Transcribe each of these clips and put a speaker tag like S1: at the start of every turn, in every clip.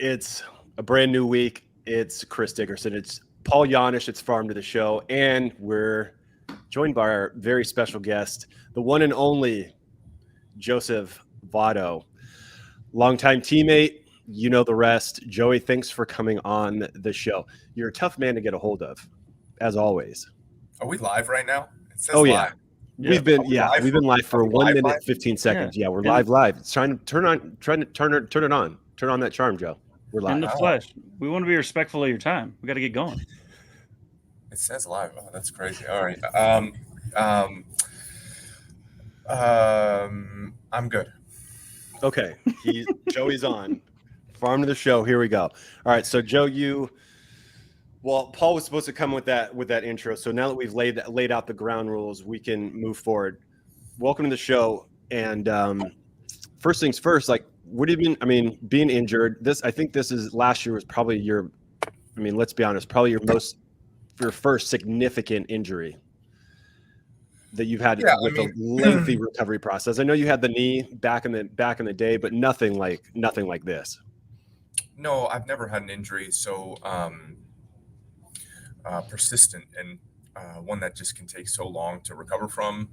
S1: It's a brand new week. It's Chris Dickerson. It's Paul Janish. It's Farm to the Show. And we're joined by our very special guest, the one and only Joseph Votto, longtime teammate. You know the rest. Joey, thanks for coming on the show. You're a tough man to get a hold of, as always.
S2: Are we live right now? It says
S1: Oh,
S2: live.
S1: Yeah. We've been live for 1 minute 15 seconds. Yeah, we're live. It's trying to turn it on. Turn on that charm, Joe. We're live.
S3: In the flesh. We want to be respectful of your time. We got to get going.
S2: It says live. Oh, that's crazy. All right. I'm good.
S1: Okay. Joey's on. Farm to the Show. Here we go. All right. So Joe, Paul was supposed to come with that intro. So now that we've laid out the ground rules, we can move forward. Welcome to the show. And first things first, like, what do you mean? I mean, being injured. I think this is last year was probably let's be honest, probably your first significant injury that you've had with a lengthy recovery process. I know you had the knee back in the day, but nothing like this.
S2: No, I've never had an injury so persistent and one that just can take so long to recover from.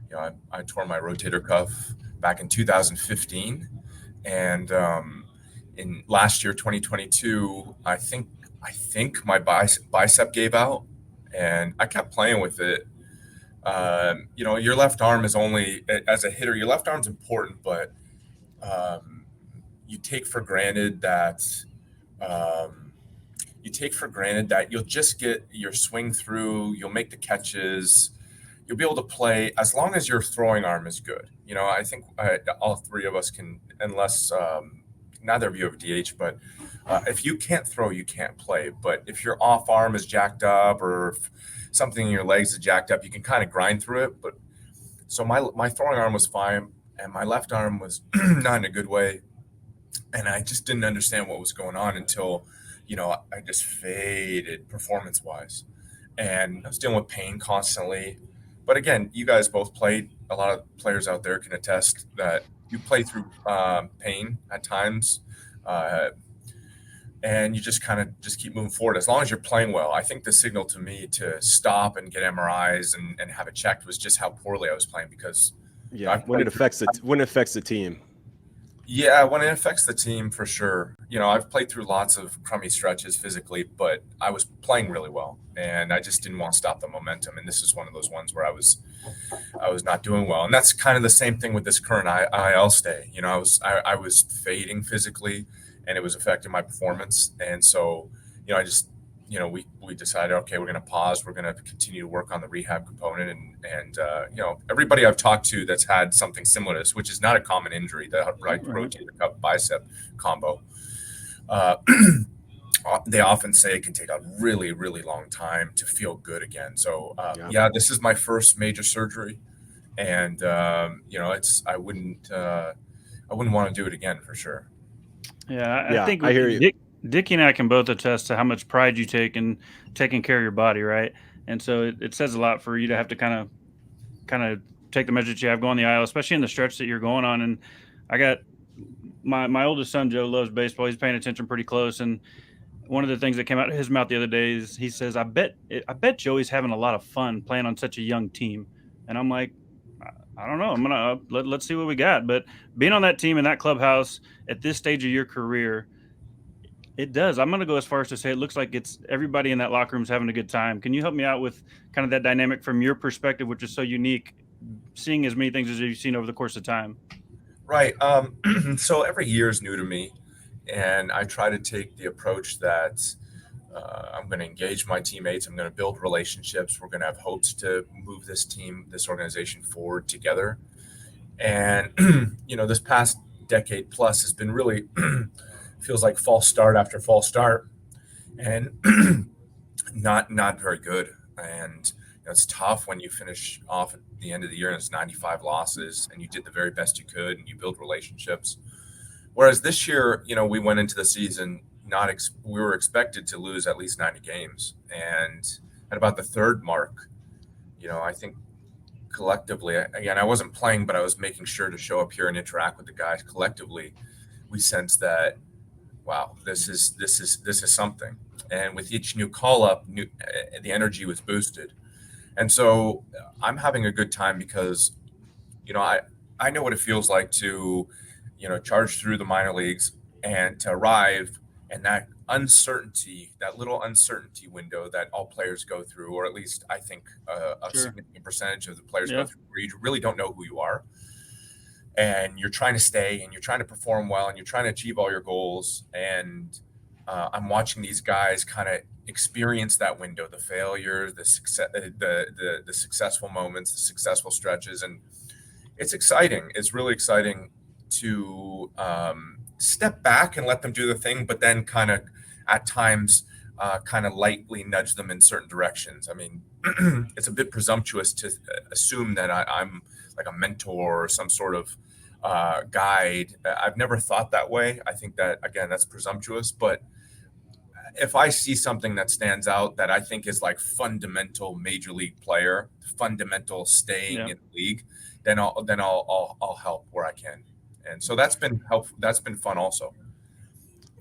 S2: You know, I tore my rotator cuff back in 2015. And in last year, 2022, I think my bicep gave out, and I kept playing with it. Your left arm is only, as a hitter, your left arm's important, but you take for granted that you'll just get your swing through, you'll make the catches, you'll be able to play as long as your throwing arm is good. You know, I think all three of us can, unless neither of you have DH, but if you can't throw, you can't play. But if your off arm is jacked up or if something in your legs is jacked up, you can kind of grind through it. But so my throwing arm was fine, and my left arm was not in a good way. And I just didn't understand what was going on until, I just faded performance-wise. And I was dealing with pain constantly. But again, you guys both played. A lot of players out there can attest that you play through pain at times, and you just keep moving forward as long as you're playing well. I think the signal to me to stop and get MRIs and have it checked was just how poorly I was playing because
S1: when it affects the team.
S2: Yeah, when it affects the team, for sure. I've played through lots of crummy stretches physically, but I was playing really well, and I just didn't want to stop the momentum. And this is one of those ones where I was not doing well, and that's kind of the same thing with this current IL stay. I was fading physically, and it was affecting my performance. And so, we decided, okay, we're going to pause. We're going to continue to work on the rehab component. And everybody I've talked to that's had something similar to this, which is not a common injury, the right rotator cuff bicep combo, they often say it can take a really, really long time to feel good again. So, this is my first major surgery. And, I wouldn't want to do it again for sure.
S3: Yeah, I think
S1: I hear you.
S3: Dickie and I can both attest to how much pride you take in taking care of your body, right? And so it says a lot for you to have to kind of take the measures you have going the aisle, especially in the stretch that you're going on. And I got my oldest son, Joe, loves baseball. He's paying attention pretty close. And one of the things that came out of his mouth the other day is he says, I bet Joey's having a lot of fun playing on such a young team. And I'm like, I don't know. Let's see what we got. But being on that team in that clubhouse at this stage of your career, it does. I'm going to go as far as to say it looks like it's everybody in that locker room is having a good time. Can you help me out with kind of that dynamic from your perspective, which is so unique, seeing as many things as you've seen over the course of time?
S2: Right. So every year is new to me, and I try to take the approach that I'm going to engage my teammates. I'm going to build relationships. We're going to have hopes to move this organization forward together. And, this past decade plus has been really feels like false start after false start, and not very good. And it's tough when you finish off at the end of the year and it's 95 losses and you did the very best you could and you build relationships. Whereas this year, we went into the season we were expected to lose at least 90 games, and at about the third mark, I think collectively, again, I wasn't playing, but I was making sure to show up here and interact with the guys collectively. We sensed that wow, this is something. And with each new call up, the energy was boosted. And so I'm having a good time because, I know what it feels like to, charge through the minor leagues and to arrive, and that uncertainty, that little uncertainty window that all players go through, or at least I think a
S3: Sure.
S2: significant percentage of the players
S3: Yeah.
S2: go through, where you really don't know who you are. And you're trying to stay and you're trying to perform well and you're trying to achieve all your goals. And I'm watching these guys kind of experience that window, the failures, the success, the successful moments, the successful stretches. And it's exciting. It's really exciting to step back and let them do the thing, but then kind of at times kind of lightly nudge them in certain directions. I mean, it's a bit presumptuous to assume that I'm like a mentor or some sort of guide. I've never thought that way. I think that, again, that's presumptuous. But if I see something that stands out that I think is like fundamental major league player, fundamental staying in the league, then I'll help where I can. And so that's been helpful. That's been fun also.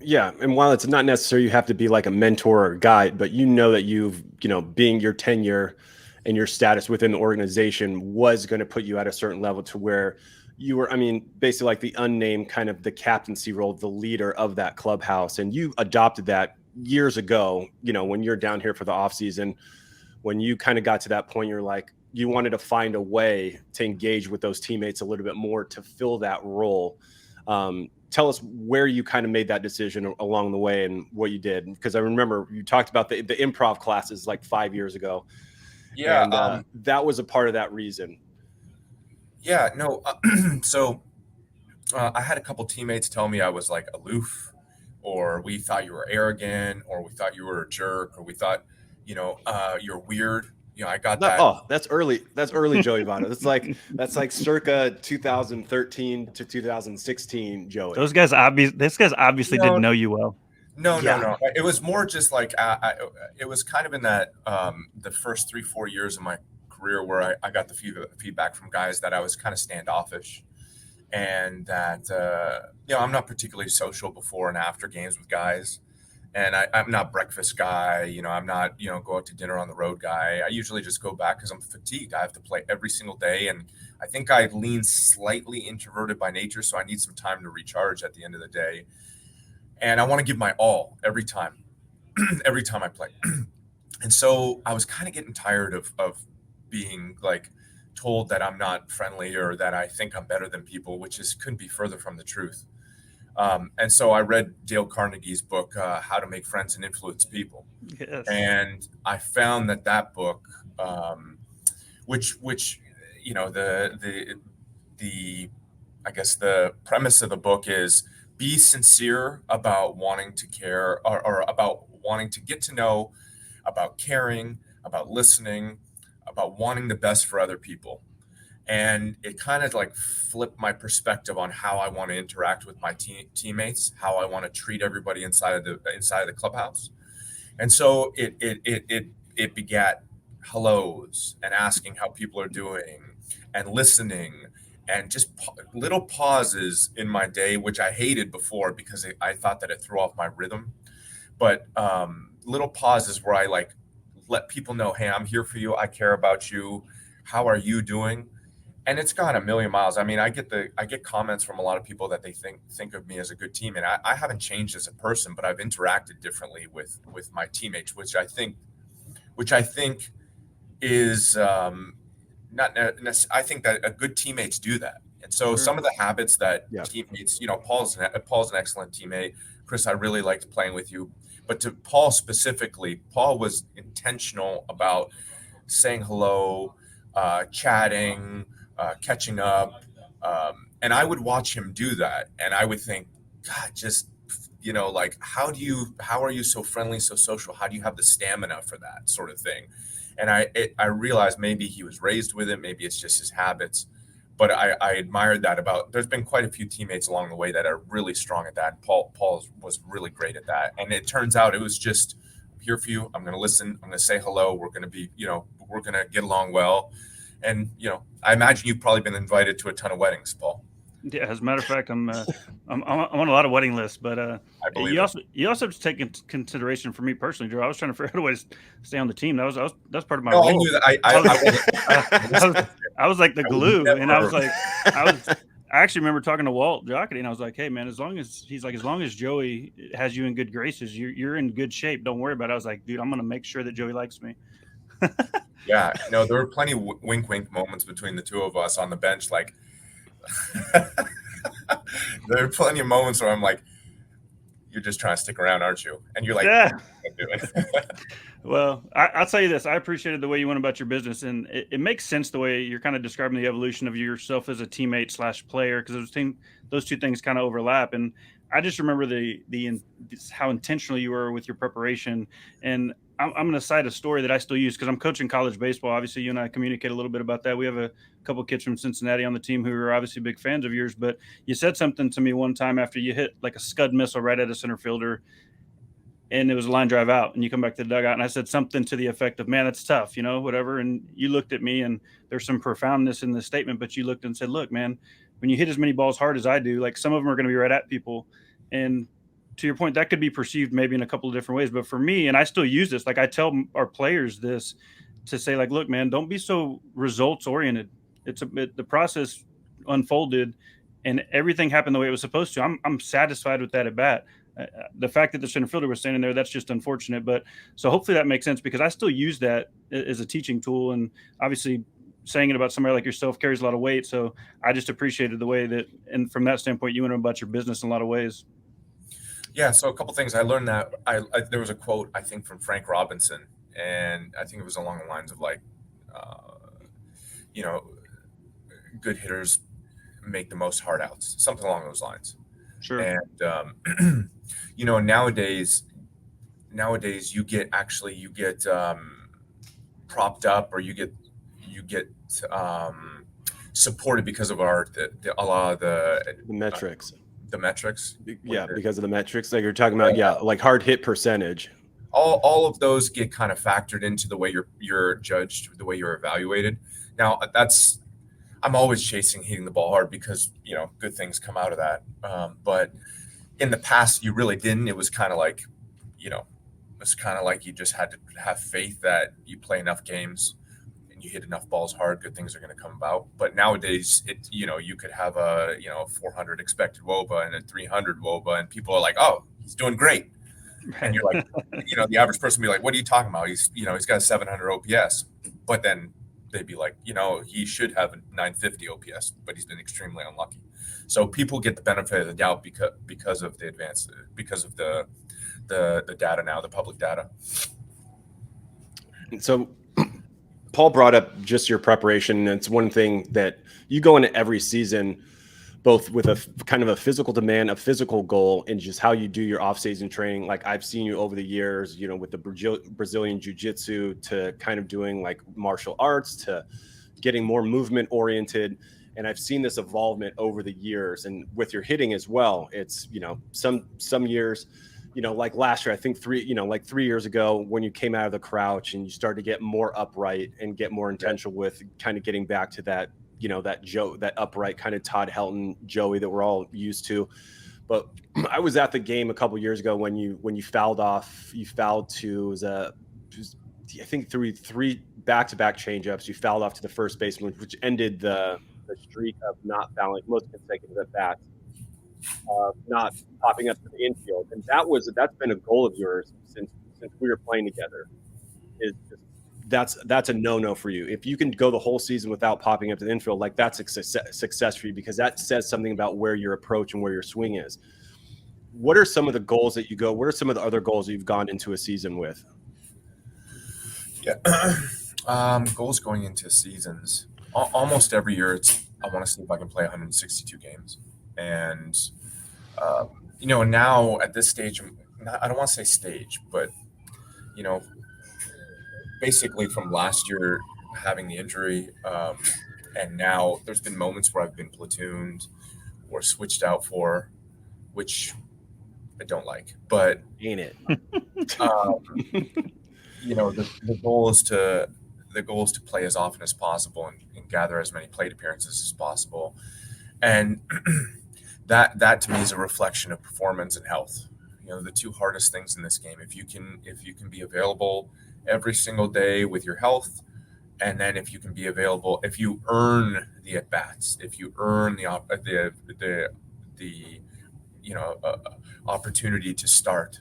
S1: Yeah, and while it's not necessary you have to be like a mentor or guide, but that you've, being your tenure and your status within the organization was going to put you at a certain level to where you were, basically like the unnamed kind of the captaincy role, the leader of that clubhouse. And you adopted that years ago, when you're down here for the off season, when you kind of got to that point, you're like, you wanted to find a way to engage with those teammates a little bit more to fill that role. Tell us where you kind of made that decision along the way and what you did. Because I remember you talked about the improv classes like 5 years ago.
S2: Yeah.
S1: And that was a part of that reason.
S2: Yeah, no. So I had a couple teammates tell me I was like aloof, or we thought you were arrogant, or we thought you were a jerk, or we thought, you're weird. I got that.
S1: Oh, that's early. That's early Joey Votto. That's like circa 2013 to 2016 Joey.
S3: This guys obviously didn't know you well.
S2: No. It was more just like it was kind of in that the first 3-4 years of my career where I got the feedback from guys that I was kind of standoffish, and that I'm not particularly social before and after games with guys. And I'm not breakfast guy, I'm not, go out to dinner on the road guy. I usually just go back because I'm fatigued. I have to play every single day. And I think I lean slightly introverted by nature. So I need some time to recharge at the end of the day. And I want to give my all every time, every time I play. And so I was kind of getting tired of being like told that I'm not friendly or that I think I'm better than people, which couldn't be further from the truth. And so I read Dale Carnegie's book, How to Make Friends and Influence People.
S3: Yes.
S2: And I found that book, which I guess the premise of the book is be sincere about wanting to care or about wanting to get to know, about caring, about listening, about wanting the best for other people. And it kind of like flipped my perspective on how I want to interact with my teammates, how I want to treat everybody inside of the clubhouse. And so it begat hellos and asking how people are doing and listening and just little pauses in my day, which I hated before because I thought that it threw off my rhythm. But little pauses where I like let people know, hey, I'm here for you. I care about you. How are you doing? And it's gone a million miles. I mean, I get comments from a lot of people that they think of me as a good team, and I haven't changed as a person, but I've interacted differently with my teammates, which I think is not necessarily. I think that good teammates do that, and so some of the habits that teammates, Paul's an excellent teammate. Chris, I really liked playing with you, but to Paul specifically, Paul was intentional about saying hello, chatting. Catching up, and I would watch him do that, and I would think, God, just like how are you so friendly, so social? How do you have the stamina for that sort of thing? And I realized maybe he was raised with it, maybe it's just his habits, but I admired that there's been quite a few teammates along the way that are really strong at that. Paul was really great at that, and it turns out it was just, I'm here for you. I'm going to listen. I'm going to say hello. We're going to be, we're going to get along well. And, I imagine you've probably been invited to a ton of weddings, Paul.
S3: Yeah, as a matter of fact, I'm on a lot of wedding lists, but
S2: I believe
S3: you also have to take into consideration for me personally, Joe. I was trying to figure out a way to stay on the team. That's part of my
S2: No,
S3: role.
S2: I knew that.
S3: I was like the
S2: I would
S3: glue, and I
S2: never-
S3: was like, I actually remember talking to Walt Jocketty, and I was like, hey man, as long as Joey has you in good graces, you're in good shape. Don't worry about it. I was like, dude, I'm gonna make sure that Joey likes me.
S2: Yeah, no, there were plenty of wink moments between the two of us on the bench. Like, there are plenty of moments where I'm like, "You're just trying to stick around, aren't you?" And you're like,
S3: Yeah.
S2: "I'm doing."
S3: Well, I'll tell you this. I appreciated the way you went about your business, and it makes sense the way you're kind of describing the evolution of yourself as a teammate slash player, because those two things kind of overlap. And I just remember how intentional you were with your preparation. And I'm going to cite a story that I still use because I'm coaching college baseball. Obviously, you and I communicate a little bit about that. We have a couple of kids from Cincinnati on the team who are obviously big fans of yours. But you said something to me one time after you hit like a scud missile right at a center fielder, and it was a line drive out, and you come back to the dugout, and I said something to the effect of, man, it's tough, whatever. And you looked at me, and there's some profoundness in the statement, but you looked and said, look, man, when you hit as many balls hard as I do, like some of them are going to be right at people. And to your point, that could be perceived maybe in a couple of different ways, but for me, and I still use this, like I tell our players this to say, like, look, man, don't be so results oriented. The process unfolded and everything happened the way it was supposed to. I'm satisfied with that at bat. The fact that the center fielder was standing there, that's just unfortunate. But so hopefully that makes sense, because I still use that as a teaching tool. And obviously saying it about somebody like yourself carries a lot of weight. So I just appreciated the way that, and from that standpoint, you went about your business in a lot of ways.
S2: Yeah, so a couple things I learned that there was a quote, I think, from Frank Robinson, and I think it was along the lines of like, good hitters make the most hard outs, something along those lines.
S3: Sure.
S2: And nowadays you get propped up, or you get supported because of a lot of the
S1: metrics.
S2: The metrics.
S1: Yeah, because of the metrics like you're talking about. Yeah, like hard hit percentage.
S2: All of those get kind of factored into the way you're judged, the way you're evaluated. Now I'm always chasing hitting the ball hard because good things come out of that. But in the past, you really didn't. It was kind of like, you just had to have faith that you play enough games and you hit enough balls hard, good things are going to come about. But nowadays, you could have a 400 expected WOBA and a 300 WOBA, and people are like, "Oh, he's doing great," and you're like, the average person will be like, "What are you talking about? He's got a 700 OPS," but then they'd be like, he should have a 950 OPS, but he's been extremely unlucky. So people get the benefit of the doubt because of the because of the data now, the public data.
S1: So Paul brought up just your preparation. And it's one thing that you go into every season, both with a kind of a physical demand, a physical goal, and just how you do your off-season training. Like I've seen you over the years, with the Brazilian jiu-jitsu to kind of doing like martial arts to getting more movement oriented. And I've seen this evolvement over the years, and with your hitting as well. It's, some years, like last year, I think 3 years ago when you came out of the crouch and you started to get more upright and get more intentional with kind of getting back to that, that upright kind of Todd Helton Joey that we're all used to. But I was at the game a couple years ago when you fouled off. You fouled to I think three back-to-back changeups. You fouled off to the first baseman, which ended the streak of not fouling most consecutive at bats, not popping up to the infield. And that's been a goal of yours since we were playing together. That's a no-no for you. If you can go the whole season without popping up to the infield, like that's a success for you, because that says something about where your approach and where your swing is. What are some of the goals that you go? What are some of the other goals that you've gone into a season with?
S2: Yeah. Goals going into seasons. Almost every year, I want to see if I can play 162 games. And, now at this stage, I don't want to say stage, but, basically from last year having the injury, and now there's been moments where I've been platooned or switched out for, which I don't like, but
S1: ain't it?
S2: The goal is to play as often as possible and gather as many plate appearances as possible. And that to me is a reflection of performance and health. The two hardest things in this game. If you can be available every single day with your health, and then if you can be available, if you earn the at bats, if you earn the opportunity to start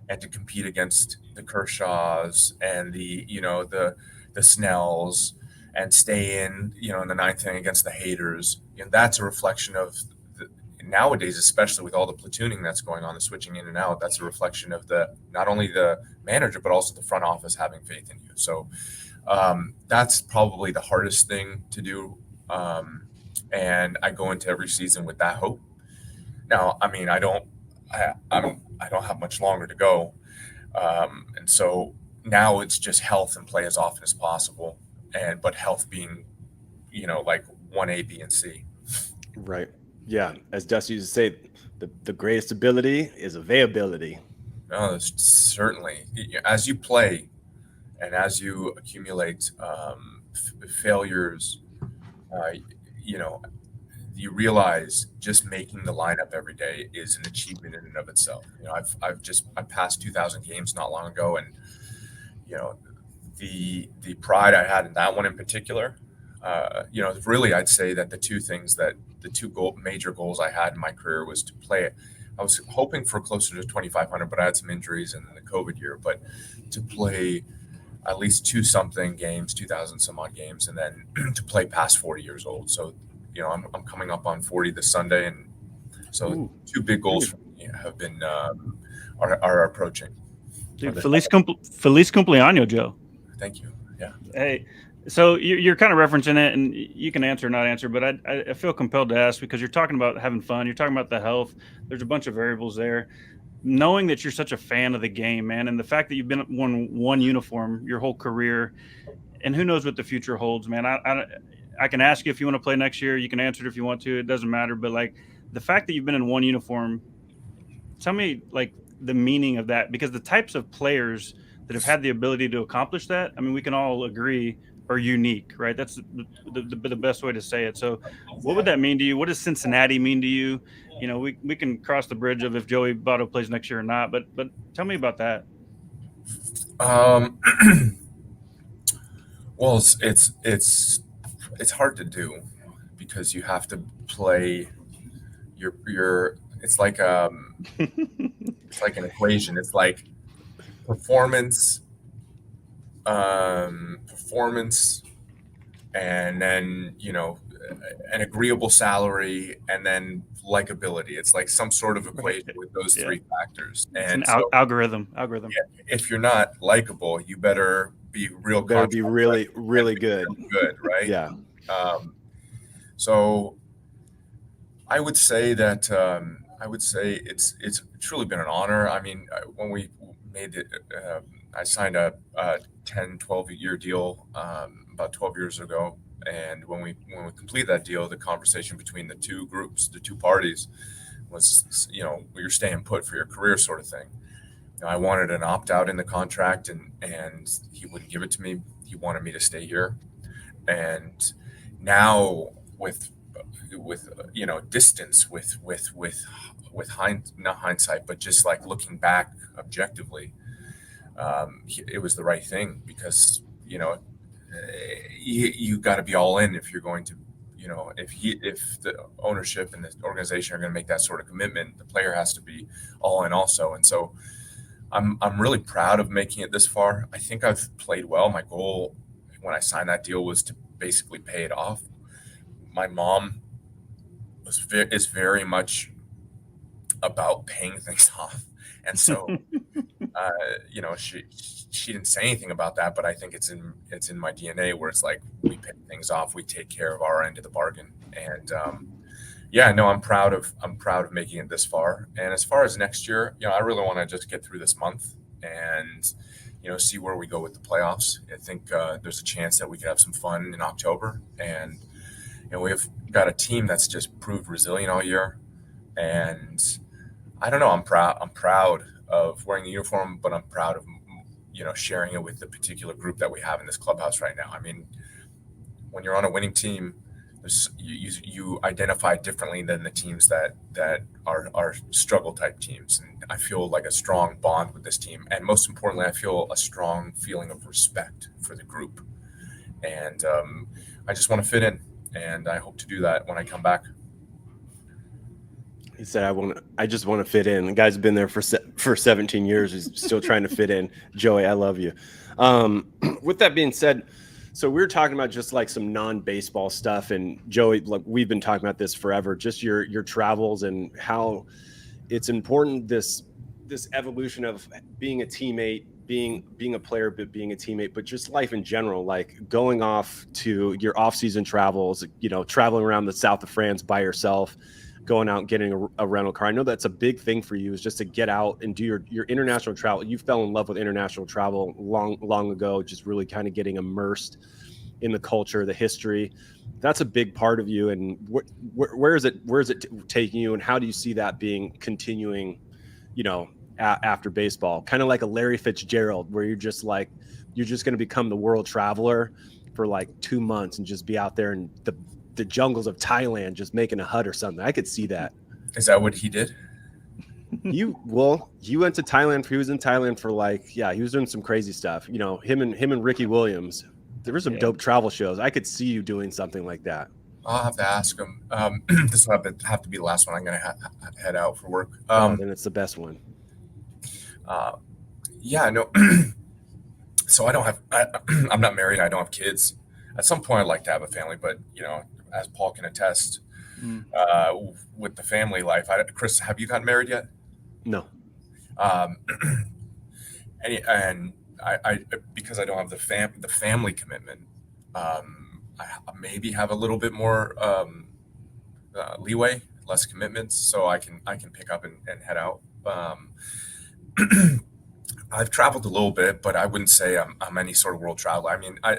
S2: and to compete against the Kershaws and the Snells, and stay in the ninth inning against the haters, that's a reflection of nowadays, especially with all the platooning that's going on, the switching in and out. That's a reflection of not only the manager but also the front office having faith in you. So that's probably the hardest thing to do, and I go into every season with that hope. Now, I mean, I don't have much longer to go, and so now it's just health and play as often as possible, but health being, like 1A, B, and C.
S1: Right. Yeah. As Dusty used to say, the greatest ability is availability.
S2: No, certainly. As you play and as you accumulate failures, you realize just making the lineup every day is an achievement in and of itself. I passed 2,000 games not long ago, and the pride I had in that one in particular, really, I'd say that the two major goals I had in my career was to play. I was hoping for closer to 2,500, but I had some injuries and then the COVID year. But to play at least 2,000 some odd games, and then to play past 40 years old. So, I'm coming up on 40 this Sunday, and so two big goals for me have been are approaching.
S3: Dude, Feliz cumpleaños, Joe.
S2: Thank you. Yeah.
S3: Hey, so you're kind of referencing it, and you can answer or not answer, but I feel compelled to ask because you're talking about having fun. You're talking about the health. There's a bunch of variables there. Knowing that you're such a fan of the game, man, and the fact that you've been worn one uniform your whole career, and who knows what the future holds, man. I can ask you if you want to play next year. You can answer it if you want to. It doesn't matter. But like the fact that you've been in one uniform, tell me like the meaning of that, because the types of players that have had the ability to accomplish that, I mean, we can all agree are unique, right? That's the best way to say it. So what would that mean to you? What does Cincinnati mean to you? We can cross the bridge of if Joey Votto plays next year or not, but tell me about that.
S2: Well, it's hard to do because you have to play your it's like it's like an equation. It's like performance, and then an agreeable salary, and then likability. It's like some sort of equation with those three factors. And
S3: it's an algorithm.
S2: If you're not likable, you better be real.
S1: Better be really, really good.
S2: Good, right?
S1: Yeah.
S2: So I would say that it's truly been an honor. I mean, when we made it, I signed a 10, 12-year deal about 12 years ago. And when we completed that deal, the conversation between the two groups, the two parties, was, you're staying put for your career sort of thing. I wanted an opt-out in the contract, and he wouldn't give it to me. He wanted me to stay here. And now with distance, with not hindsight, but just like looking back objectively, it was the right thing, because you got to be all in if you're going to, if the ownership and the organization are going to make that sort of commitment, the player has to be all in also. And so I'm really proud of making it this far. I think I've played well. My goal when I signed that deal was to basically pay it off. My mom is very much about paying things off. And so, she didn't say anything about that, but I think it's in my DNA, where it's like we pay things off, we take care of our end of the bargain, and I'm proud of making it this far. And as far as next year, I really want to just get through this month and see where we go with the playoffs. I think there's a chance that we could have some fun in October, and we've got a team that's just proved resilient all year, and I don't know. I'm proud of wearing the uniform, but I'm proud of sharing it with the particular group that we have in this clubhouse right now. I mean, when you're on a winning team, you identify differently than the teams that are struggle type teams. And I feel like a strong bond with this team, and most importantly, I feel a strong feeling of respect for the group. And I just want to fit in, and I hope to do that when I come back.
S1: He said, I just want to fit in. The guy's been there for 17 years. He's still trying to fit in. Joey, I love you. With that being said, so we were talking about just like some non-baseball stuff, and Joey, like we've been talking about this forever, just your travels and how it's important, this evolution of being a teammate, being a player, but being a teammate, but just life in general, like going off to your off-season travels, traveling around the south of France by yourself, going out and getting a rental car. I know that's a big thing for you, is just to get out and do your international travel. You fell in love with international travel long ago, just really kind of getting immersed in the culture, the history. That's a big part of you. And where is it taking you, and how do you see that continuing, after baseball? Kind of like a Larry Fitzgerald, where you're just going to become the world traveler for like 2 months and just be out there in the jungles of Thailand, just making a hut or something. I could see that.
S2: Is that what he did?
S1: He went to Thailand. He was in Thailand for he was doing some crazy stuff. Him and Ricky Williams. There were some dope travel shows. I could see you doing something like that.
S2: I'll have to ask him. This will have to be the last one. I'm going to head out for work.
S1: Then it's the best one.
S2: Yeah, no. So I'm not married. I don't have kids. At some point I'd like to have a family, but as Paul can attest, with the family life, Chris, have you gotten married yet?
S1: No.
S2: And I because I don't have the family commitment, I maybe have a little bit more leeway, less commitments, so I can pick up and head out. I've traveled a little bit, but I wouldn't say I'm any sort of world traveler. I mean, I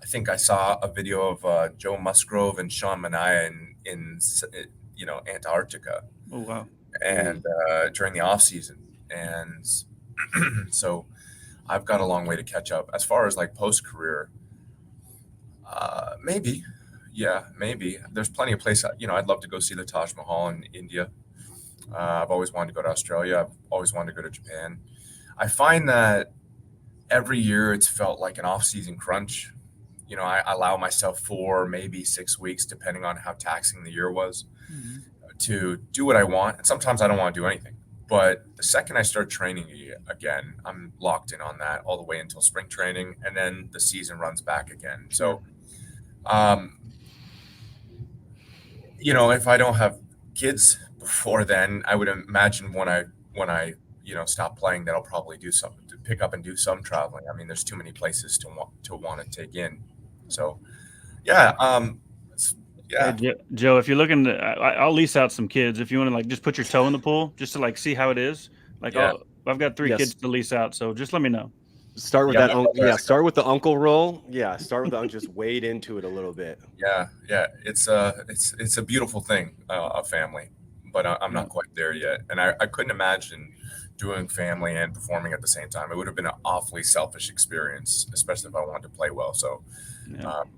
S2: think I saw a video of Joe Musgrove and Sean Manaea in Antarctica.
S3: Oh wow!
S2: And during the off season, and so I've got a long way to catch up. As far as like post career, maybe. There's plenty of places. I'd love to go see the Taj Mahal in India. I've always wanted to go to Australia. I've always wanted to go to Japan. I find that every year it's felt like an off-season crunch. I allow myself 4, maybe 6 weeks, depending on how taxing the year was, to do what I want. And sometimes I don't want to do anything. But the second I start training again, I'm locked in on that all the way until spring training, and then the season runs back again. So, if I don't have kids before then, I would imagine when I stop playing, that I'll probably do something to pick up and do some traveling. I mean, there's too many places to want to take in. So, yeah.
S3: Hey, Joe, if you're looking to, I'll lease out some kids if you want to just put your toe in the pool just to see how it is. I've got 3 kids to lease out, so just let me know.
S1: Start with start with the uncle role. Yeah, start with the just wade into it a little bit.
S2: Yeah. It's a beautiful thing, a family, but I'm not quite there yet, and I couldn't imagine doing family and performing at the same time. It would have been an awfully selfish experience, especially if I wanted to play well. So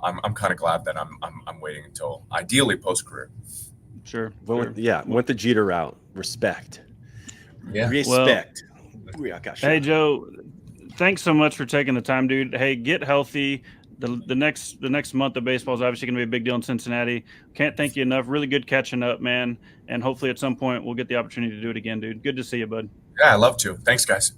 S2: I'm kind of glad that I'm waiting until ideally post career.
S3: Sure.
S1: Went the Jeter route. Respect.
S2: Yeah.
S1: Respect.
S3: Hey Joe, thanks so much for taking the time, dude. Hey, get healthy. The next month of baseball is obviously going to be a big deal in Cincinnati. Can't thank you enough. Really good catching up, man. And hopefully at some point we'll get the opportunity to do it again, dude. Good to see you, bud.
S2: Yeah, I love to. Thanks, guys.